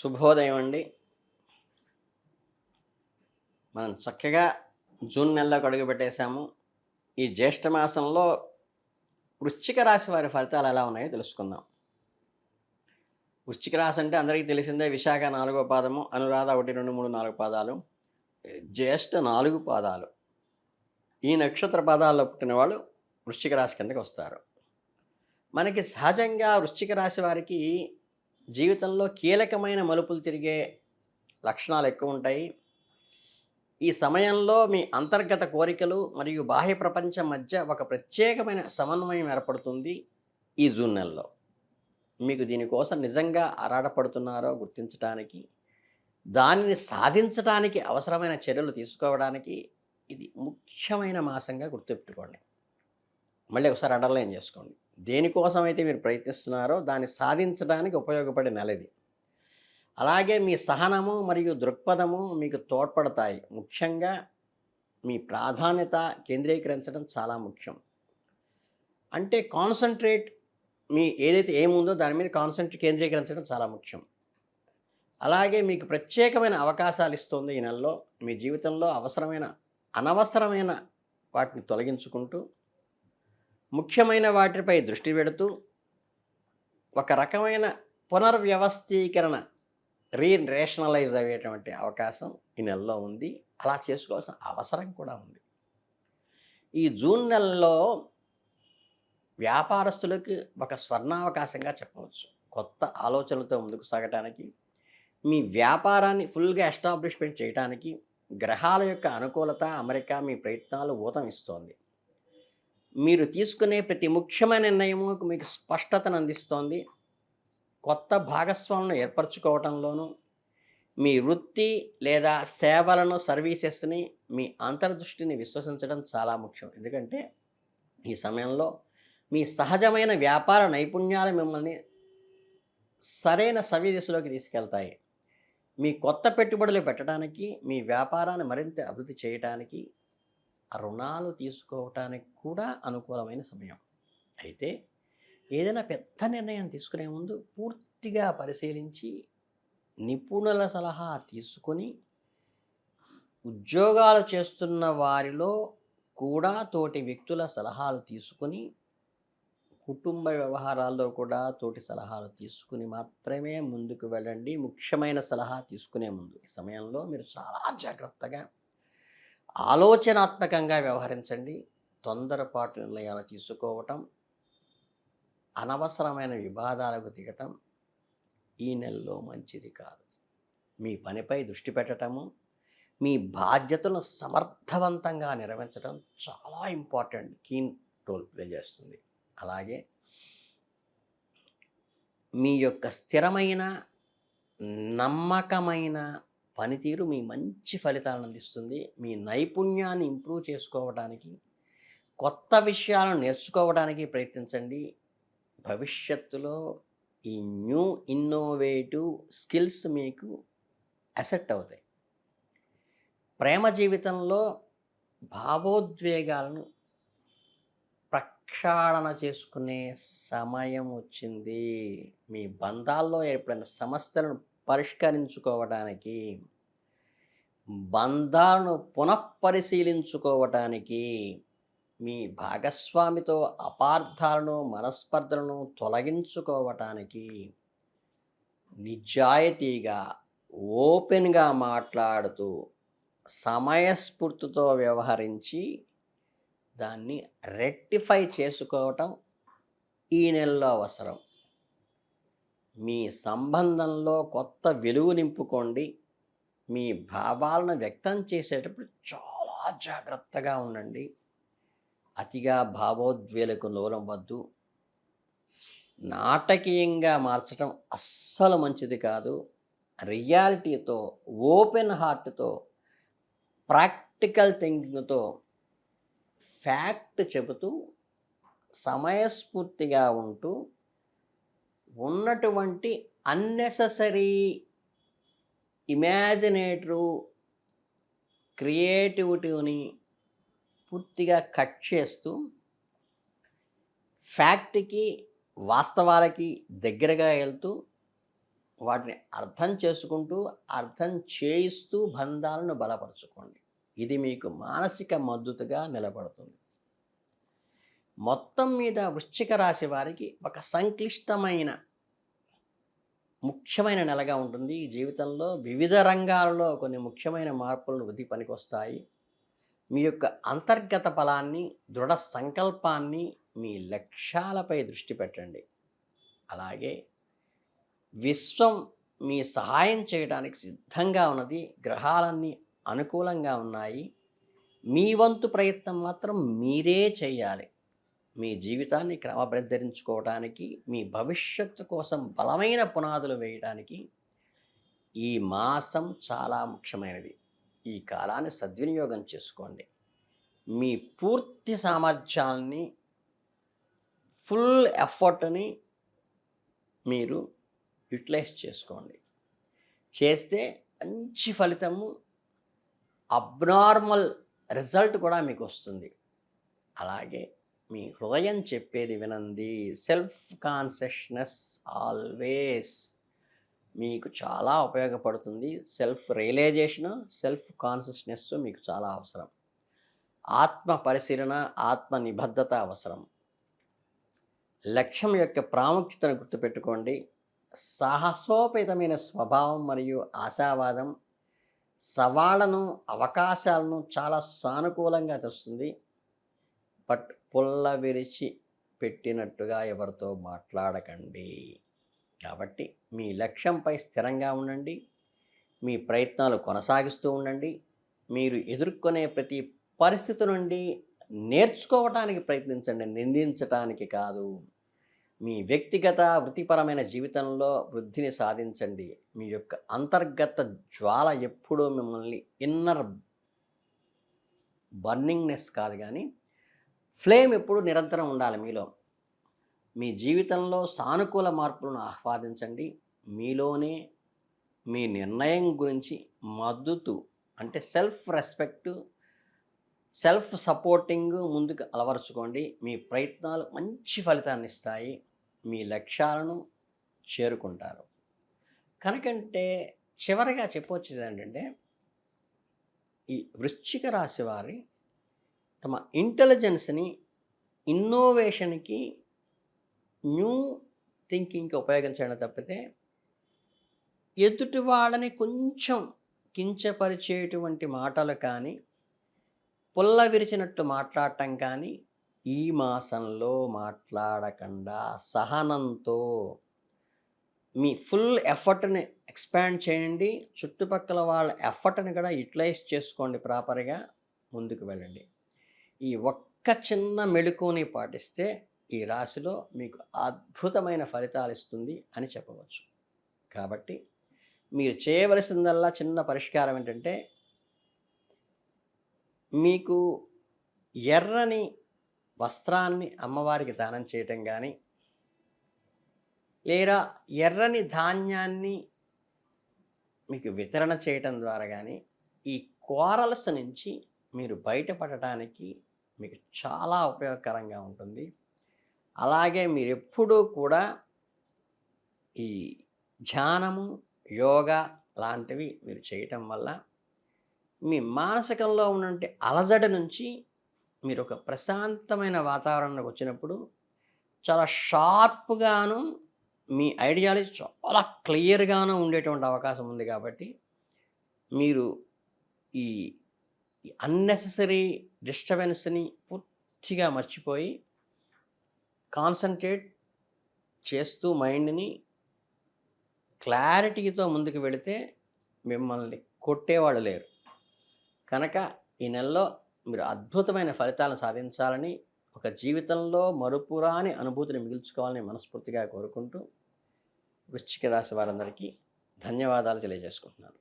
శుభోదయం అండి. మనం చక్కగా జూన్ నెలలోకి అడుగుపెట్టేసాము. ఈ జ్యేష్ఠ మాసంలో వృశ్చిక రాశి వారి ఫలితాలు ఎలా ఉన్నాయో తెలుసుకుందాం. వృశ్చిక రాశి అంటే అందరికీ తెలిసిందే. విశాఖ 4వ పాదము, అనురాధ 1, 2, 3, 4 పాదాలు, జ్యేష్ఠ 4 పాదాలు. ఈ నక్షత్ర పాదాల్లో పుట్టిన వాళ్ళు వృశ్చిక రాశి కిందకి వస్తారు. మనకి సహజంగా వృశ్చిక రాశి వారికి జీవితంలో కీలకమైన మలుపులు తిరిగే లక్షణాలు ఎక్కువ ఉంటాయి. ఈ సమయంలో మీ అంతర్గత కోరికలు మరియు బాహ్య ప్రపంచం మధ్య ఒక ప్రత్యేకమైన సమన్వయం ఏర్పడుతుంది ఈ జూన్ నెలలో. మీకు దీనికోసం నిజంగా ఆరాటపడుతున్నారో గుర్తించడానికి, దానిని సాధించడానికి అవసరమైన చర్యలు తీసుకోవడానికి ఇది ముఖ్యమైన మాసంగా గుర్తుపెట్టుకోండి. మళ్ళీ ఒకసారి అండర్లైన్ చేసుకోండి. దేనికోసమైతే మీరు ప్రయత్నిస్తున్నారో దాన్ని సాధించడానికి ఉపయోగపడే నెల ఇది. అలాగే మీ సహనము మరియు దృక్పథము మీకు తోడ్పడతాయి. ముఖ్యంగా మీ ప్రాధాన్యత కేంద్రీకరించడం చాలా ముఖ్యం. అంటే కాన్సంట్రేట్, మీ ఏదైతే ఏముందో దాని మీద కేంద్రీకరించడం చాలా ముఖ్యం. అలాగే మీకు ప్రత్యేకమైన అవకాశాలు ఇస్తుంది ఈ నెలలో. మీ జీవితంలో అనవసరమైన వాటిని తొలగించుకుంటూ, ముఖ్యమైన వాటిపై దృష్టి పెడుతూ, ఒక రకమైన పునర్వ్యవస్థీకరణ, రేషనలైజ్ అయ్యేటువంటి అవకాశం ఈ నెలలో ఉంది. అలా చేసుకోవాల్సిన అవసరం కూడా ఉంది. ఈ జూన్ నెలలో వ్యాపారస్తులకు ఒక స్వర్ణావకాశంగా చెప్పవచ్చు. కొత్త ఆలోచనలతో ముందుకు సాగటానికి, మీ వ్యాపారాన్ని ఫుల్గా ఎస్టాబ్లిష్మెంట్ చేయడానికి గ్రహాల యొక్క అనుకూలత, అమరిక మీ ప్రయత్నాలు ఊతం ఇస్తోంది. మీరు తీసుకునే ప్రతి ముఖ్యమైన నిర్ణయము మీకు స్పష్టతను అందిస్తోంది. కొత్త భాగస్వాములను ఏర్పరచుకోవటంలోనూ, మీ వృత్తి లేదా సేవలను, సర్వీసెస్ని, మీ అంతర్దృష్టిని విశ్వసించడం చాలా ముఖ్యం. ఎందుకంటే ఈ సమయంలో మీ సహజమైన వ్యాపార నైపుణ్యాలు మిమ్మల్ని సరైన సవ్యదిశలోకి తీసుకెళ్తాయి. మీ కొత్త పెట్టుబడులు పెట్టడానికి, మీ వ్యాపారాన్ని మరింత అభివృద్ధి చేయడానికి, రుణాలు తీసుకోవటానికి కూడా అనుకూలమైన సమయం. అయితే ఏదైనా పెద్ద నిర్ణయం తీసుకునే ముందు పూర్తిగా పరిశీలించి, నిపుణుల సలహా తీసుకొని, ఉద్యోగాలు చేస్తున్న వారిలో కూడా తోటి వ్యక్తుల సలహాలు తీసుకుని, కుటుంబ వ్యవహారాల్లో కూడా తోటి సలహాలు తీసుకుని మాత్రమే ముందుకు వెళ్ళండి. ముఖ్యమైన సలహా తీసుకునే ముందు ఈ సమయంలో మీరు చాలా జాగ్రత్తగా, ఆలోచనాత్మకంగా వ్యవహరించండి. తొందరపాటు నిర్ణయాలు తీసుకోవటం, అనవసరమైన వివాదాలకు దిగటం ఈ నెలలో మంచిది కాదు. మీ పనిపై దృష్టి పెట్టటము, మీ బాధ్యతలను సమర్థవంతంగా నిర్వహించడం చాలా ఇంపార్టెంట్, కీన్ రోల్ ప్లే చేస్తుంది. అలాగే మీ యొక్క స్థిరమైన, నమ్మకమైన పనితీరు మీ మంచి ఫలితాలను అందిస్తుంది. మీ నైపుణ్యాన్ని ఇంప్రూవ్ చేసుకోవడానికి, కొత్త విషయాలను నేర్చుకోవడానికి ప్రయత్నించండి. భవిష్యత్తులో ఈ న్యూ ఇన్నోవేటివ్ స్కిల్స్ మీకు అసెట్ అవుతాయి. ప్రేమ జీవితంలో భావోద్వేగాలను ప్రక్షాళన చేసుకునే సమయం వచ్చింది. మీ బంధాల్లో ఏర్పడిన సమస్యలను పరిష్కరించుకోవడానికి, బంధాలను పునఃపరిశీలించుకోవటానికి, మీ భాగస్వామితో అపార్థాలను, మనస్పర్ధలను తొలగించుకోవటానికి, నిజాయితీగా, ఓపెన్గా మాట్లాడుతూ, సమయస్ఫూర్తితో వ్యవహరించి దాన్ని రెక్టిఫై చేసుకోవటం ఈ నెలలో అవసరం. మీ సంబంధంలో కొత్త వెలుగు నింపుకోండి. మీ భావాలను వ్యక్తం చేసేటప్పుడు చాలా జాగ్రత్తగా ఉండండి. అతిగా భావోద్వేలకు లోనవ్వద్దు. నాటకీయంగా మార్చడం అస్సలు మంచిది కాదు. రియాలిటీతో, ఓపెన్ హార్ట్తో, ప్రాక్టికల్ థింకింగ్తో, ఫ్యాక్ట్ చెబుతూ, సమయస్ఫూర్తిగా ఉంటూ, ఉన్నటువంటి అన్నెసెసరీ ఇమాజినేటివ్ క్రియేటివిటీని పూర్తిగా కట్ చేస్తూ, ఫ్యాక్ట్కి, వాస్తవాలకి దగ్గరగా వెళ్తూ, వాటిని అర్థం చేసుకుంటూ, అర్థం చేయిస్తూ బంధాలను బలపరుచుకోండి. ఇది మీకు మానసిక మద్దతుగా నిలబడుతుంది. మొత్తం మీద వృశ్చిక రాశి వారికి ఒక సంక్లిష్టమైన, ముఖ్యమైన నెలగా ఉంటుంది. ఈ జీవితంలో వివిధ రంగాలలో కొన్ని ముఖ్యమైన మార్పులను వృద్ధి పనికొస్తాయి. మీ యొక్క అంతర్గత బలాన్ని, దృఢ సంకల్పాన్ని, మీ లక్ష్యాలపై దృష్టి పెట్టండి. అలాగే విశ్వం మీ సహాయం చేయడానికి సిద్ధంగా ఉన్నది. గ్రహాలన్నీ అనుకూలంగా ఉన్నాయి. మీ వంతు ప్రయత్నం మాత్రం మీరే చేయాలి. మీ జీవితాన్ని క్రమబద్ధరించుకోవడానికి, మీ భవిష్యత్తు కోసం బలమైన పునాదులు వేయడానికి ఈ మాసం చాలా ముఖ్యమైనది. ఈ కాలాన్ని సద్వినియోగం చేసుకోండి. మీ పూర్తి సామర్థ్యాన్ని, ఫుల్ ఎఫర్ట్‌ని మీరు యుటిలైజ్ చేసుకోండి. చేస్తే మంచి ఫలితము, అబ్నార్మల్ రిజల్ట్ కూడా మీకు వస్తుంది. అలాగే మీ హృదయం చెప్పేది వినండి. సెల్ఫ్ కాన్షియస్‌నెస్ ఆల్వేస్ మీకు చాలా ఉపయోగపడుతుంది. సెల్ఫ్ రియలైజేషను, సెల్ఫ్ కాన్షియస్‌నెస్ మీకు చాలా అవసరం. ఆత్మ పరిశీలన, ఆత్మ నిబద్ధత అవసరం. లక్ష్యం యొక్క ప్రాముఖ్యతను గుర్తుపెట్టుకోండి. సాహసోపేతమైన స్వభావం మరియు ఆశావాదం సవాళ్లను, అవకాశాలను చాలా సానుకూలంగా తెస్తుంది. బట్ పుల్ల విరిచి పెట్టినట్టుగా ఎవరితో మాట్లాడకండి. కాబట్టి మీ లక్ష్యంపై స్థిరంగా ఉండండి. మీ ప్రయత్నాలు కొనసాగిస్తూ ఉండండి. మీరు ఎదుర్కొనే ప్రతి పరిస్థితి నుండి నేర్చుకోవటానికి ప్రయత్నించండి, నిందించటానికి కాదు. మీ వ్యక్తిగత, వృత్తిపరమైన జీవితంలో వృద్ధిని సాధించండి. మీ యొక్క అంతర్గత జ్వాల ఎప్పుడూ మిమ్మల్ని ఇన్నర్ బర్నింగ్నెస్ కాదు కానీ ఫ్లేమ్ ఎప్పుడు నిరంతరం ఉండాలి మీలో. మీ జీవితంలో సానుకూల మార్పులను ఆహ్వానించండి. మీలోనే మీ నిర్ణయం గురించి మద్దతు, అంటే సెల్ఫ్ రెస్పెక్ట్, సెల్ఫ్ సపోర్టింగ్ ముందుకు అలవరుచుకోండి. మీ ప్రయత్నాలు మంచి ఫలితాన్ని ఇస్తాయి. మీ లక్ష్యాలను చేరుకుంటారు. కనుకంటే చివరగా చెప్పొచ్చేది ఏంటంటే, ఈ వృశ్చిక రాశి వారి తమ ఇంటెలిజెన్స్‌ని ఇన్నోవేషన్‌కి, న్యూ థింకింగ్‌కి ఉపయోగించడం తప్పితే, ఎదుటి వాళ్ళని కొంచెం కించపరిచేటువంటి మాటలు కానీ, పుల్ల విరిచినట్టు మాట్లాడటం కానీ ఈ మాసంలో మాట్లాడకుండా సహనంతో మీ ఫుల్ ఎఫర్ట్‌ని ఎక్స్పాండ్ చేయండి. చుట్టుపక్కల వాళ్ళ ఎఫర్ట్‌ని కూడా యుటిలైజ్ చేసుకోండి. ప్రాపర్‌గా ముందుకు వెళ్ళండి. ఈ ఒక్క చిన్న మెళకువని పాటిస్తే ఈ రాశిలో మీకు అద్భుతమైన ఫలితాలు ఇస్తుంది అని చెప్పవచ్చు. కాబట్టి మీరు చేయవలసిందల్లా చిన్న పరిష్కారం ఏంటంటే, మీకు ఎర్రని వస్త్రాన్ని అమ్మవారికి దానం చేయటం కానీ, లేదా ఎర్రని ధాన్యాన్ని మీకు వితరణ చేయటం ద్వారా కానీ, ఈ క్వారల్స్ నుంచి మీరు బయటపడటానికి మీకు చాలా ఉపయోగకరంగా ఉంటుంది. అలాగే మీరెప్పుడూ కూడా ఈ ధ్యానము, యోగా లాంటివి మీరు చేయటం వల్ల మీ మానసికంలో ఉన్నటువంటి అలజడి నుంచి మీరు ఒక ప్రశాంతమైన వాతావరణంలోకి వచ్చినప్పుడు చాలా షార్ప్‌గాను, మీ ఐడియాలజీ చాలా క్లియర్‌గాను ఉండేటువంటి అవకాశం ఉంది. కాబట్టి మీరు ఈ అన్నెసెసరీ డిస్టర్బెన్స్‌ని పూర్తిగా మర్చిపోయి కాన్సంట్రేట్ చేస్తూ మైండ్‌ని క్లారిటీతో ముందుకు వెళితే మిమ్మల్ని కొట్టేవాళ్ళు లేరు. కనుక ఈ నెలలో మీరు అద్భుతమైన ఫలితాలను సాధించాలని, ఒక జీవితంలో మరుపురాని అనుభూతిని మిగుల్చుకోవాలని మనస్ఫూర్తిగా కోరుకుంటూ, వృశ్చిక రాశి వారందరికీ ధన్యవాదాలు తెలియజేసుకుంటున్నాను.